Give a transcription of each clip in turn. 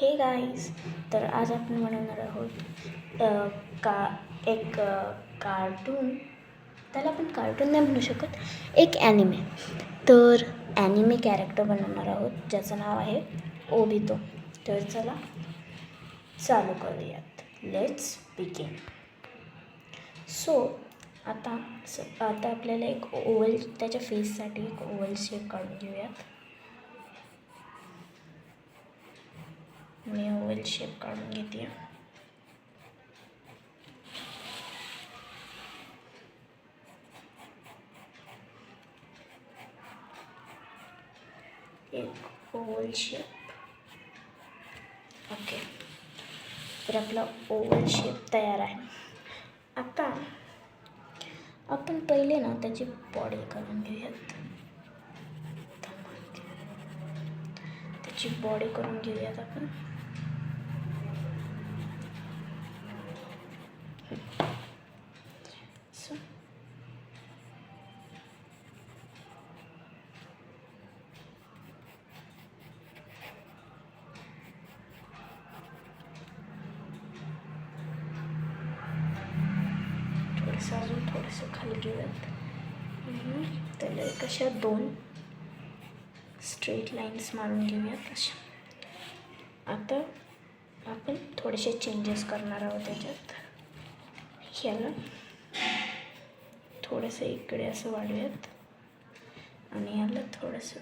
हे गाईज, तर आज आपण बनवणार आहोत एक कार्टून. त्याला आपण कार्टून नाही म्हणू शकत, एक ॲनिमे. तर ॲनिमे कॅरेक्टर बनवणार आहोत ज्याचं नाव आहे ओबितो. तर चला चालू करूयात. Let's begin. सो आता आपल्याला एक ओव्हल, त्याच्या फेससाठी एक ओव्हल शेप काढून घेऊयात. मी ओव्हल शेप काढून घेते. एक ओव्हल शेप. ओके, तर आपला ओव्हल शेप तयार आहे. आता आपण पहिले ना त्याची बॉडी करून घेऊयात. त्याची बॉडी करून घेऊयात आपण. अजून थोडंसं खाली घेऊयात. त्याला एक अशा 2 स्ट्रेट लाईन्स मारून घेऊयात अशा. आता आपण थोडेसे चेंजेस करणार आहोत त्याच्यात. ह्याला थोडंसं इकडे असं वाढूयात आणि ह्याला थोडंसं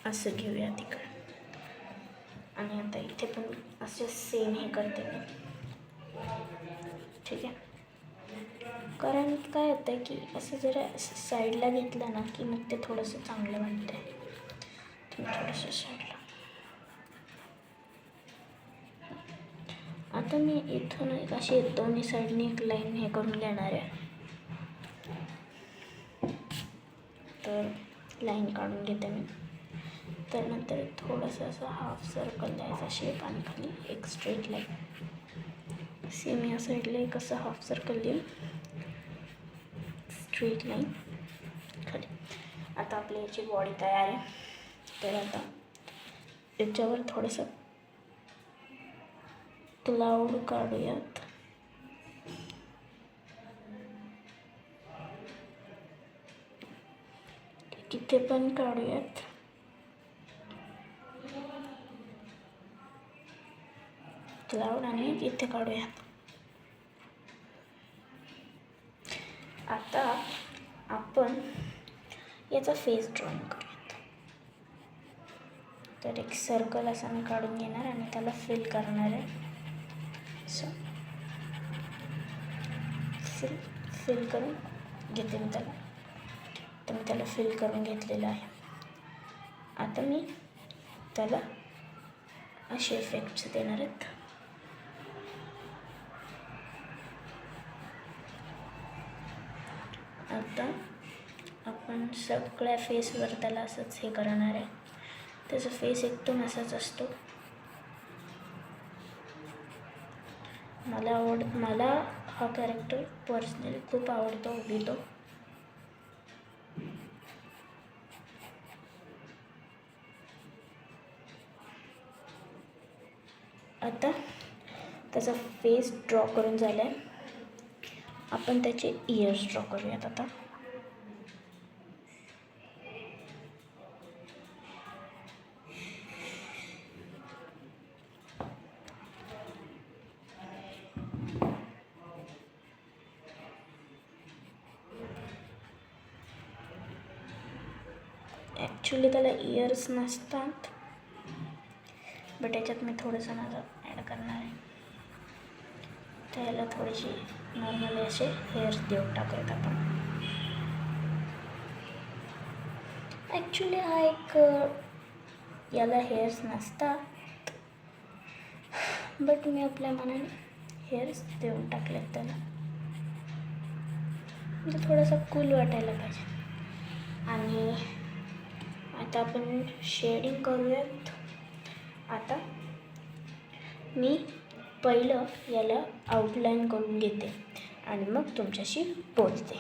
असं घेऊयात इकडे. आणि आता इथे पण असं सेम हे करते मी. ठीक आहे, कारण काय होतं आहे की असं जरा साईडला घेतलं ना की मग ते थोडंसं चांगलं वाटतं आहे. तुम्ही थोडंसं साईडला. आता मी इथून एक अशी दोन्ही साईडने एक लाईन हे करून घेणार आहे. तर लाईन काढून घेते मी. तर नंतर थोडंसं असं हाफ सर्कल द्यायचा शेप आणि खाली एक स्ट्रेट लाईन. सेम या साईडला एक असं हाफ सर्कल देऊन स्ट्रेट लाईन खाली. आता आपली याची बॉडी तयार आहे. तर आता याच्यावर थोडंसं क्लाउड काढूयात. इथे पण काढूयात. क्लाउड आणि इथे काढूयात. आता आपण याचा फेस ड्रॉइंग करूयात. तर एक सर्कल असा मी काढून घेणार आणि त्याला फिल करणार आहे. सो फिल करून घेते मी त्याला. तर मी त्याला फिल करून घेतलेलं आहे. आता मी त्याला असे इफेक्ट्स देणार आहेत. आता आपण सगळ्या फेसवर त्याला असंच हे करणार आहे. त्याचा फेस एकदम असाच असतो. मला हा कॅरेक्टर पर्सनली खूप आवडतो, ओबितो. आता त्याचा फेस ड्रॉ करून झाला आहे. आपण त्याचे इयर्स ड्रॉ करूयात. आता ॲक्च्युली त्याला इयर्स नसतात, बट याच्यात मी थोडंसं माझं ॲड करणार आहे. त्याला थोडीशी नॉर्मली असे हेअर्स देऊन टाकूयात आपण. ॲक्च्युली हा एक याला हेअर्स नसतात, बट मी आपल्या मनाने हेअर्स देऊन टाकलेत त्याला. म्हणजे थोडंसं कूल वाटायला पाहिजे. आणि आता आपण शेडिंग करूयात. आता मी पहिलं याला आउटलाईन करून घेते आणि मग तुमच्याशी बोलते.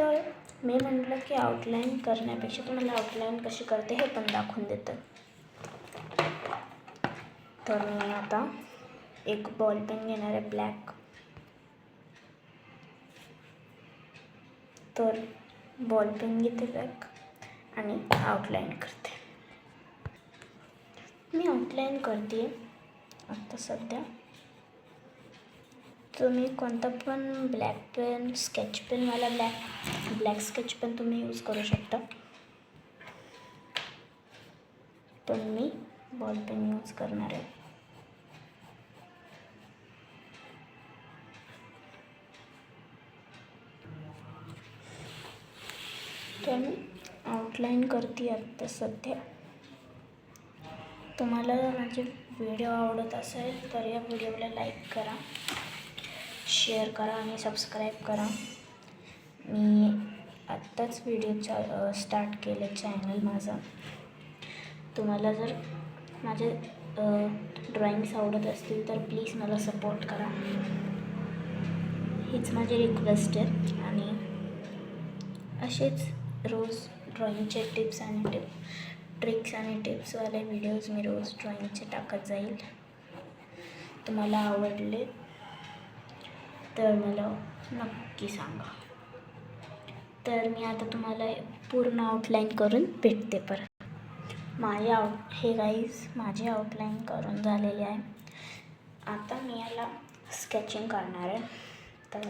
तर मी म्हटलं की आउटलाईन करण्यापेक्षा तुम्हाला आउटलाईन कशी करते हे पण दाखवून देतं. तर मी आता एक बॉल पेन घेणार आहे ब्लॅक. तर बॉल पेन घेते ब्लॅक आणि आउटलाईन करते. मी आउटलाईन करते आता सध्या. तुम्ही कोणता पण ब्लॅक पेन, स्केच पेनवाला ब्लॅक स्केच पेन तुम्ही यूज करू शकता, पण मी बॉल पेन यूज करणार आहे. तर मी आउटलाईन करते आत्ता सध्या. तुम्हाला माझे व्हिडिओ आवडत असेल तर या व्हिडिओला लाईक करा, शेअर करा आणि सबस्क्राईब करा. मी आत्ताच व्हिडिओ स्टार्ट केलं चॅनल माझं. तुम्हाला जर माझे ड्रॉइंग्स आवडत असतील तर प्लीज मला सपोर्ट करा, हीच माझी रिक्वेस्ट आहे. आणि असेच रोज ड्रॉइंगचे टिप्स आणि ट्रिक्स आणि टिप्सवाले व्हिडिओज मी रोज ड्रॉइंगचे टाकत जाईल. तुम्हाला आवडले तर मला नक्की सांगा. तर मी आता तुम्हाला पूर्ण आउटलाईन करून भेटते परत. हे गाईज माझी आउटलाईन करून झालेली आहे. आता मी याला स्केचिंग करणार आहे. तर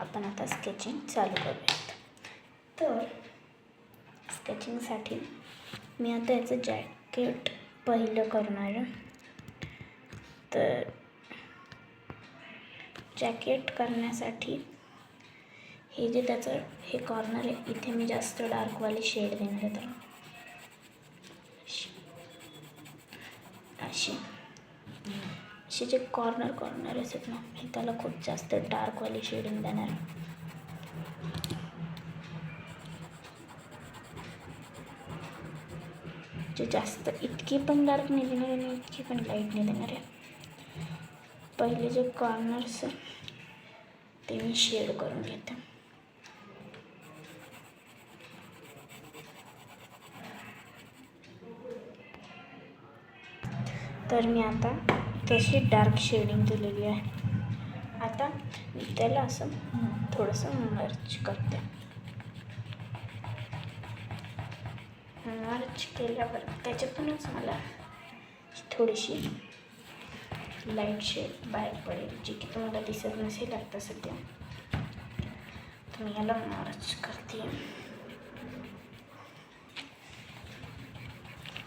आपण आता स्केचिंग चालू करूयात. तर स्केचिंगसाठी मी आता याचं जॅकेट पहिलं करणार आहे. तर जॅकेट करण्यासाठी हे जे त्याचं हे कॉर्नर आहे, इथे मी जास्त डार्कवाली शेड देणार आहे. तर असे जे कॉर्नर असतात ना, मी त्याला खूप जास्त डार्कवाली शेडिंग देणार आहे. जे जास्त इतकी पण डार्क नाही देणार आणि इतकी पण लाईट नाही देणार आहे. पहिले जे कॉर्नर्स ते मी शेड करून घेते. तर मी आता तशी डार्क शेडिंग दिलेली आहे. आता मी त्याला असं थोडंसं मर्ज करते. मर्ज केल्यावर त्याच्यातूनच मला थोडीशी लाईट शेड बाहेर पडेल, जी की तुम्हाला दिसत नसेल आता सध्या. तर मी याला मर्ज करते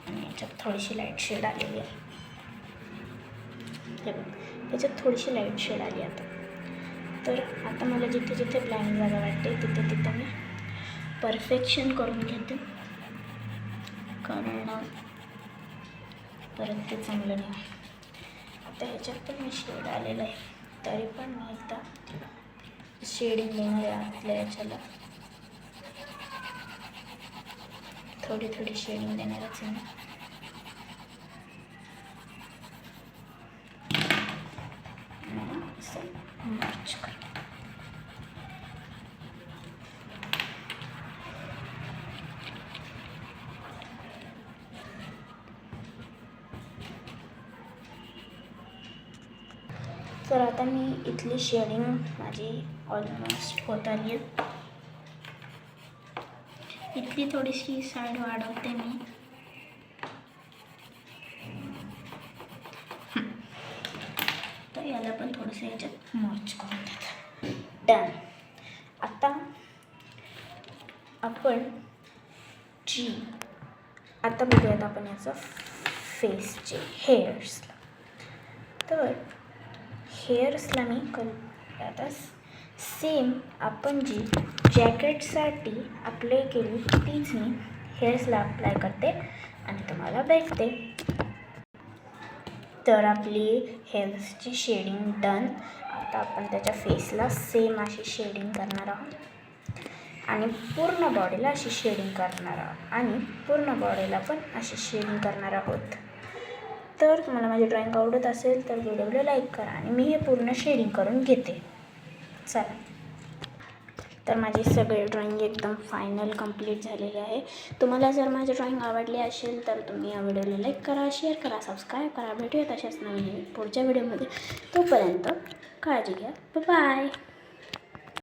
आणि याच्यात थोडीशी लाईट शेड आलेली आहे. हे बघ, याच्यात थोडीशी लाईट शेड आली आता. तर आता मला जिथे जिथे ब्लँक जागा वाटते तिथे तिथे मी परफेक्शन करून घेते, कारण परत ते चांगलं नाही. आता ह्याच्यात पण मी शेड आलेलं आहे, तरी पण मी एकदा शेडिंग देणार आहे आतल्या याच्याला. थोडी थोडी शेडिंग देणारच आहे. असं मर्ज कर. तर आता मी इथली शेडिंग माझी ऑलमोस्ट होत आली आहे. इथली थोडीशी साईड वाढवते मी. तर याला पण थोडंसं याच्यात मर्ज करून देते. डन. आता बघूयात आपण याचं फेसचे हेअर्सला. तर हेअर्सला मी आता सेम आपण जी जॅकेटसाठी अप्लाय केली तीच मी हेअर्सला अप्लाय करते आणि तुम्हाला भेटते. तर आपली हेअर्सची शेडिंग डन. आता आपण त्याच्या फेसला सेम अशी शेडिंग करणार आहोत आणि पूर्ण बॉडीला अशी शेडिंग करणार आहोत आणि पूर्ण बॉडीला पण अशी शेडिंग करणार आहोत. तर तुम्हाला माझी ड्रॉइंग आवडत असेल तर व्हिडिओला लाईक करा आणि मी हे पूर्ण शेडिंग करून घेते. चला. तर माझी सगळे ड्रॉइंग एकदम फायनल कंप्लीट झालेले आहे. तुम्हाला जर माझी ड्रॉइंग आवडली असेल तर तुम्ही या व्हिडिओला लाईक करा, शेअर करा, सबस्क्राईब करा. भेटूयात अशाच नवीन पुढच्या व्हिडिओमध्ये. तोपर्यंत काळजी घ्या. बाय.